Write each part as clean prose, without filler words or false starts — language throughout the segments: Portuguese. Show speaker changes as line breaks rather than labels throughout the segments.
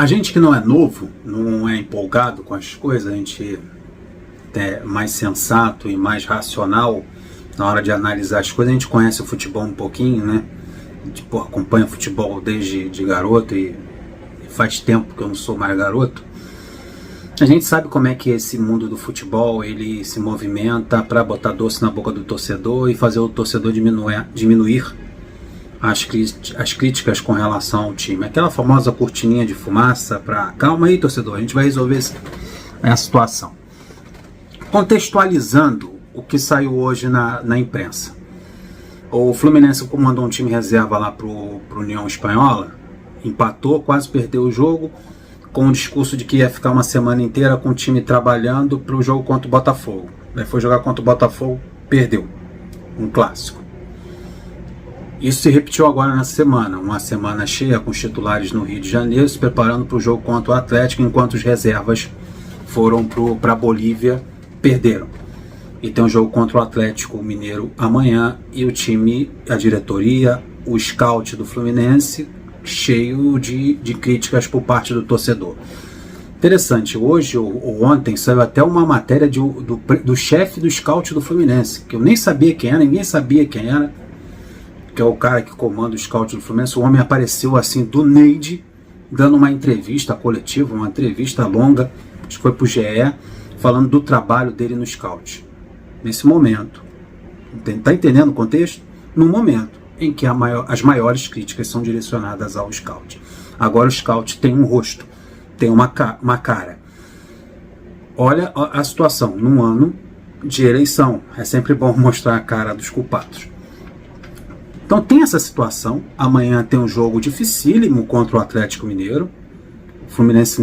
A gente que não é novo, não é empolgado com as coisas, a gente é mais sensato e mais racional na hora de analisar as coisas. A gente conhece o futebol um pouquinho, né? A gente acompanha o futebol desde de garoto e faz tempo que eu não sou mais garoto. A gente sabe como é que esse mundo do futebol ele se movimenta para botar doce na boca do torcedor e fazer o torcedor diminuir as críticas com relação ao time. Aquela famosa cortininha de fumaça para calma aí, torcedor, a gente vai resolver a situação. Contextualizando o que saiu hoje na imprensa. O Fluminense comandou um time reserva lá pro União Espanhola, empatou, quase perdeu o jogo, com o discurso de que ia ficar uma semana inteira com o time trabalhando para o jogo contra o Botafogo. Aí foi jogar contra o Botafogo, perdeu. Um clássico. Isso se repetiu agora na semana. Uma semana cheia com os titulares no Rio de Janeiro, se preparando para o jogo contra o Atlético, enquanto os reservas foram para a Bolívia, perderam. E tem um jogo contra o Atlético Mineiro amanhã, e o time, a diretoria, o scout do Fluminense, cheio de críticas por parte do torcedor. Interessante, hoje ou ontem saiu até uma matéria do chefe do scout do Fluminense, que eu nem sabia quem era, ninguém sabia quem era, que é o cara que comanda o scout do Fluminense. O homem apareceu assim do Neide, dando uma entrevista coletiva, uma entrevista longa, acho que foi pro GE, falando do trabalho dele no scout. Nesse momento, tá entendendo o contexto? No momento em que as maiores críticas são direcionadas ao scout. Agora o scout tem um rosto, tem uma cara. Olha a situação, num ano de eleição, é sempre bom mostrar a cara dos culpados. Então tem essa situação, amanhã tem um jogo dificílimo contra o Atlético Mineiro. O Fluminense,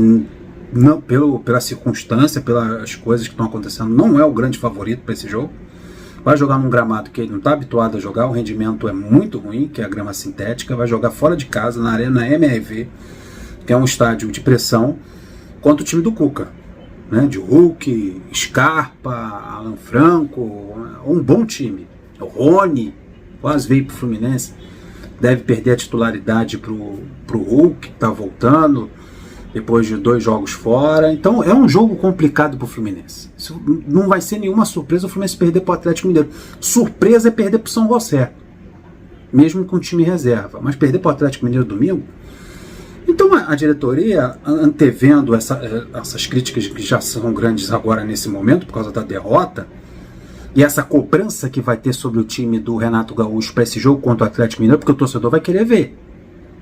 não, pela circunstância, pelas coisas que estão acontecendo, não é o grande favorito para esse jogo. Vai jogar num gramado que ele não está habituado a jogar, o rendimento é muito ruim, que é a grama sintética. Vai jogar fora de casa, na Arena MRV, que é um estádio de pressão, contra o time do Cuca, né? De Hulk, Scarpa, Alan Franco, um bom time. O Rony quase veio para o Fluminense, deve perder a titularidade para o Hulk, que está voltando depois de 2 jogos fora. Então é um jogo complicado para o Fluminense. Isso não vai ser nenhuma surpresa o Fluminense perder para o Atlético Mineiro. Surpresa é perder para o São José, mesmo com o time reserva. Mas perder para o Atlético Mineiro domingo? Então a diretoria, antevendo essas críticas que já são grandes agora nesse momento, por causa da derrota, e essa cobrança que vai ter sobre o time do Renato Gaúcho para esse jogo contra o Atlético Mineiro, porque o torcedor vai querer ver.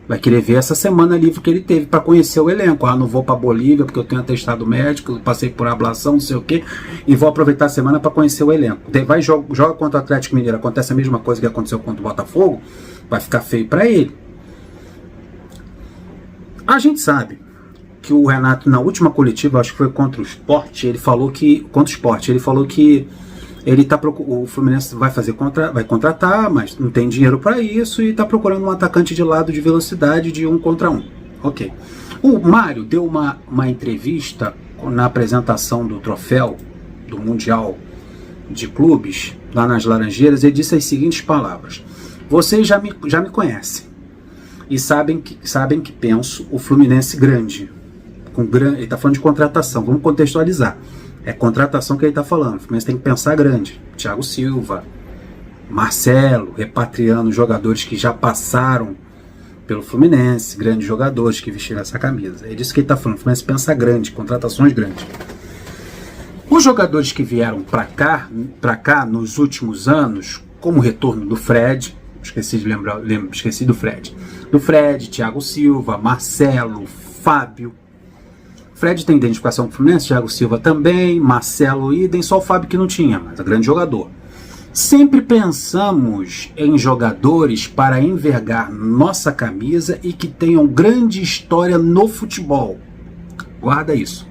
Vai querer ver essa semana livre que ele teve para conhecer o elenco. Não vou para Bolívia porque eu tenho atestado médico, passei por ablação, não sei o que, e vou aproveitar a semana para conhecer o elenco. Vai joga contra o Atlético Mineiro, acontece a mesma coisa que aconteceu contra o Botafogo, vai ficar feio para ele. A gente sabe que o Renato, na última coletiva, acho que foi contra o Sport, ele falou que o Fluminense vai contratar, mas não tem dinheiro para isso e está procurando um atacante de lado de velocidade de 1 contra 1. Ok. O Mário deu uma entrevista na apresentação do troféu do Mundial de Clubes, lá nas Laranjeiras, e disse as seguintes palavras: vocês já me conhecem e sabem que penso o Fluminense grande. Ele está falando de contratação, vamos contextualizar. É contratação que ele está falando. O Fluminense tem que pensar grande. Thiago Silva, Marcelo, repatriando jogadores que já passaram pelo Fluminense, grandes jogadores que vestiram essa camisa. É disso que ele está falando. O Fluminense pensa grande, contratações grandes. Os jogadores que vieram para cá nos últimos anos, como o retorno do Fred, esqueci do Fred. Do Fred, Thiago Silva, Marcelo, Fábio. Fred tem identificação com o Fluminense, Thiago Silva também, Marcelo idem, só o Fábio que não tinha, mas é um grande jogador. Sempre pensamos em jogadores para envergar nossa camisa e que tenham grande história no futebol. Guarda isso.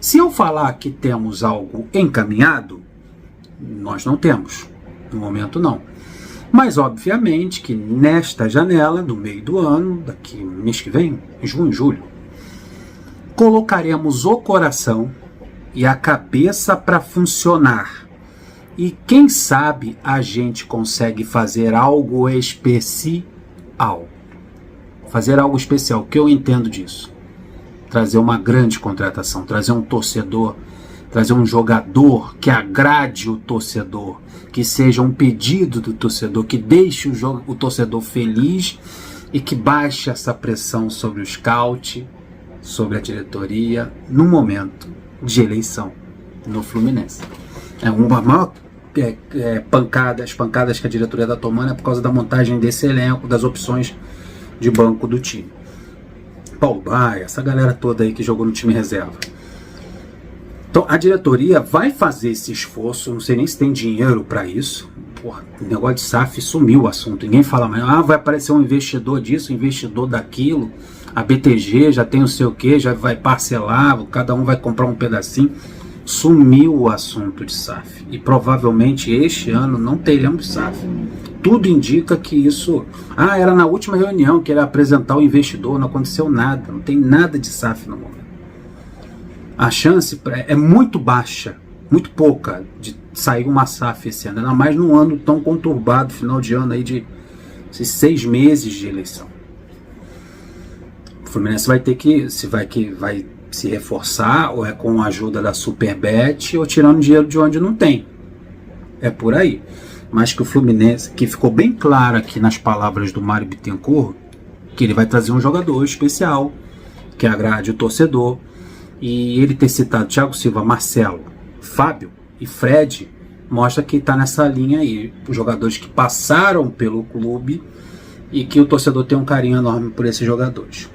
Se eu falar que temos algo encaminhado, nós não temos. No momento não. Mas obviamente que nesta janela, no meio do ano, daqui mês que vem, junho, julho, colocaremos o coração e a cabeça para funcionar. E quem sabe a gente consegue fazer algo especial. Fazer algo especial. O que eu entendo disso? trazer uma grande contratação, trazer um torcedor, trazer um jogador que agrade o torcedor, que seja um pedido do torcedor, que deixe o torcedor feliz e que baixe essa pressão sobre o scout, sobre a diretoria, no momento de eleição no Fluminense. É uma maior as pancadas que a diretoria está tomando é por causa da montagem desse elenco, das opções de banco do time. Paulo Baia, essa galera toda aí que jogou no time reserva. Então a diretoria vai fazer esse esforço, não sei nem se tem dinheiro para isso. Porra, o negócio de SAF sumiu o assunto, ninguém fala mais, vai aparecer um investidor disso, um investidor daquilo, a BTG já tem não sei o que, já vai parcelar, cada um vai comprar um pedacinho. Sumiu o assunto de SAF e provavelmente este ano não teremos SAF. Tudo indica que isso... era na última reunião que ele ia apresentar o investidor, não aconteceu nada, não tem nada de SAF no momento. A chance é muito baixa, muito pouca, de sair uma SAF esse ano, ainda mais num ano tão conturbado, final de ano aí de 6 meses de eleição. O Fluminense vai ter que vai se reforçar, ou é com a ajuda da Superbet, ou tirando dinheiro de onde não tem. É por aí. Mas que o Fluminense, que ficou bem claro aqui nas palavras do Mário Bittencourt, que ele vai trazer um jogador especial, que agrade o torcedor, e ele ter citado Thiago Silva, Marcelo, Fábio e Fred, mostra que está nessa linha aí, os jogadores que passaram pelo clube e que o torcedor tem um carinho enorme por esses jogadores.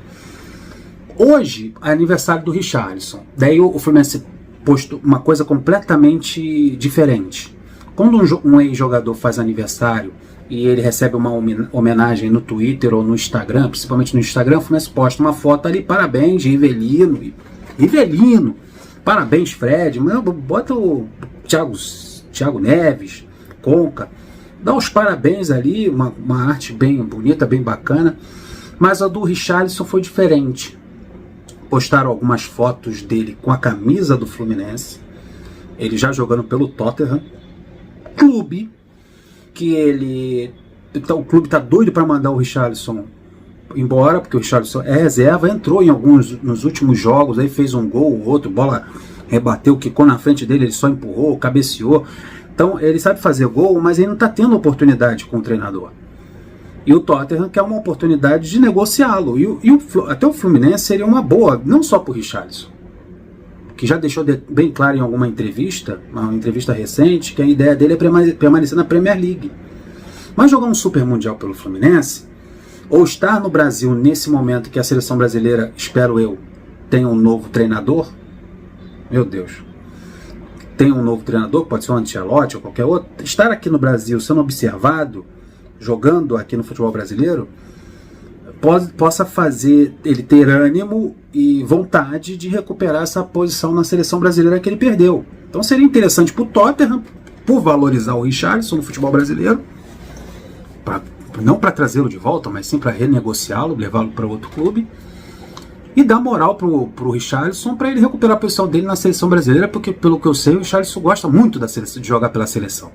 Hoje é aniversário do Richarlison. Daí o Fluminense postou uma coisa completamente diferente. Quando um ex-jogador faz aniversário e ele recebe uma homenagem no Twitter ou no Instagram, principalmente no Instagram, o Fluminense posta uma foto ali, parabéns, Rivelino, parabéns, Fred, bota o Thiago Neves, Conca, dá os parabéns ali, uma arte bem bonita, bem bacana, mas a do Richarlison foi diferente. Postaram algumas fotos dele com a camisa do Fluminense, ele já jogando pelo Tottenham, clube que o clube tá doido para mandar o Richarlison embora, porque o Richarlison é reserva, entrou em nos últimos jogos, aí fez um gol, o outro, bola rebateu, quicou na frente dele, ele só empurrou, cabeceou. Então ele sabe fazer gol, mas ele não está tendo oportunidade com o treinador. E o Tottenham quer uma oportunidade de negociá-lo. Até o Fluminense seria uma boa, não só para o Richarlison, que já deixou bem claro em alguma entrevista, uma entrevista recente, que a ideia dele é permanecer na Premier League. Mas jogar um Super Mundial pelo Fluminense, ou estar no Brasil nesse momento que a seleção brasileira, espero eu, tem um novo treinador, meu Deus, tem um novo treinador, pode ser um Ancelotti ou qualquer outro, estar aqui no Brasil sendo observado, jogando aqui no futebol brasileiro, possa fazer ele ter ânimo e vontade de recuperar essa posição na seleção brasileira que ele perdeu. Então seria interessante para o Tottenham, por valorizar o Richarlison no futebol brasileiro, não para trazê-lo de volta, mas sim para renegociá-lo, levá-lo para outro clube, e dar moral para o Richarlison para ele recuperar a posição dele na seleção brasileira, porque pelo que eu sei o Richarlison gosta muito de jogar pela seleção.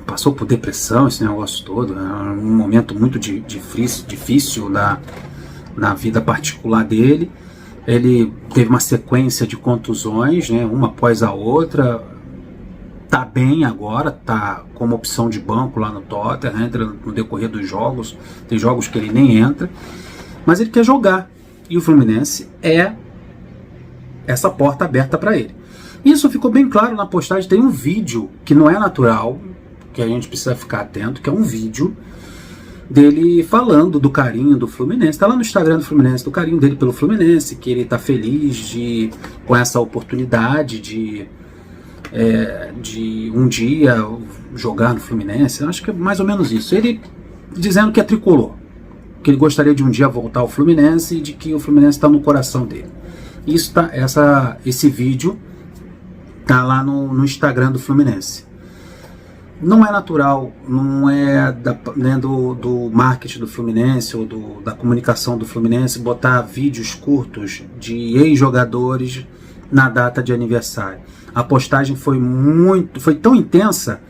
Passou por depressão, esse negócio todo, um momento muito difícil na vida particular dele. Ele teve uma sequência de contusões, né, uma após a outra. Tá bem agora, tá como opção de banco lá no Tottenham, entra no decorrer dos jogos, tem jogos que ele nem entra, mas ele quer jogar, e o Fluminense é essa porta aberta para ele. Isso ficou bem claro na postagem, tem um vídeo que não é natural, que a gente precisa ficar atento, que é um vídeo dele falando do carinho do Fluminense, tá lá no Instagram do Fluminense, do carinho dele pelo Fluminense, que ele tá feliz com essa oportunidade de um dia jogar no Fluminense. Eu acho que é mais ou menos isso. Ele dizendo que é tricolor, que ele gostaria de um dia voltar ao Fluminense e de que o Fluminense está no coração dele. Esse vídeo tá lá no Instagram do Fluminense. Não é natural, não é do marketing do Fluminense ou da comunicação do Fluminense botar vídeos curtos de ex-jogadores na data de aniversário. A postagem foi tão intensa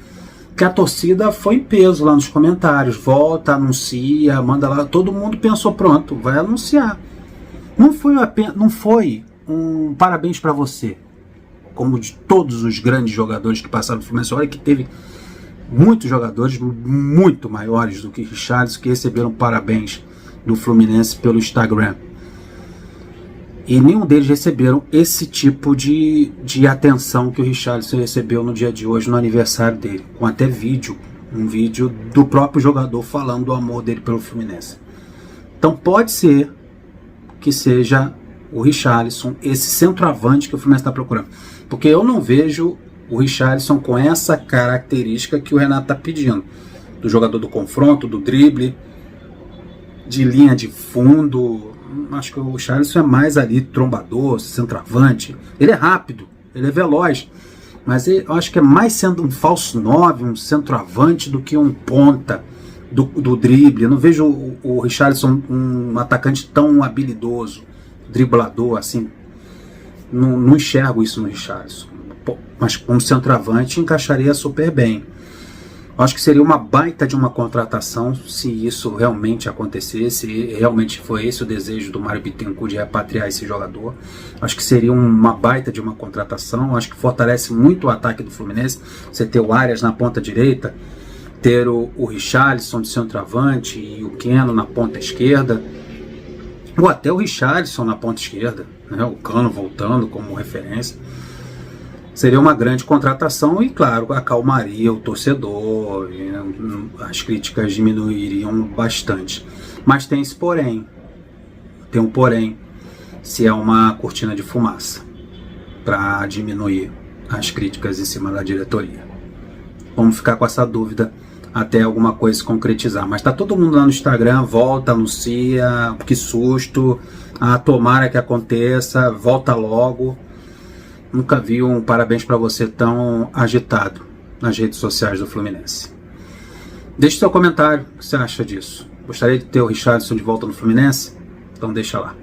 que a torcida foi em peso lá nos comentários. Volta, anuncia, manda lá. Todo mundo pensou, pronto, vai anunciar. não foi um parabéns para você, como de todos os grandes jogadores que passaram no Fluminense. Olha que teve muitos jogadores muito maiores do que Richarlison que receberam parabéns do Fluminense pelo Instagram. E nenhum deles receberam esse tipo de atenção que o Richarlison recebeu no dia de hoje, no aniversário dele, com até vídeo, um vídeo do próprio jogador falando do amor dele pelo Fluminense. Então pode ser que seja o Richarlison, esse centroavante que o Fluminense está procurando. Porque eu não vejo o Richarlison com essa característica que o Renato está pedindo. Do jogador do confronto, do drible, de linha de fundo. Acho que o Richarlison é mais ali trombador, centroavante. Ele é rápido, ele é veloz. Mas eu acho que é mais sendo um falso 9, um centroavante, do que um ponta do drible. Eu não vejo o Richarlison um atacante tão habilidoso, driblador, assim. Não enxergo isso no Richarlison. Mas como centroavante encaixaria super bem. Acho que seria uma baita de uma contratação se isso realmente acontecesse, se realmente foi esse o desejo do Mário Bittencourt de repatriar esse jogador. Acho que seria uma baita de uma contratação. Acho que fortalece muito o ataque do Fluminense. Você ter o Arias na ponta direita, ter o Richarlison de centroavante e o Keno na ponta esquerda, ou até o Richarlison na ponta esquerda, né? O Cano voltando como referência. Seria uma grande contratação e, claro, acalmaria o torcedor, as críticas diminuiriam bastante. Mas tem esse porém, tem um porém, se é uma cortina de fumaça, para diminuir as críticas em cima da diretoria. Vamos ficar com essa dúvida até alguma coisa se concretizar. Mas tá todo mundo lá no Instagram, volta, anuncia, que susto, tomara que aconteça, volta logo. Nunca vi um parabéns para você tão agitado nas redes sociais do Fluminense. Deixe seu comentário, o que você acha disso? Gostaria de ter o Richarlison de volta no Fluminense? Então deixa lá.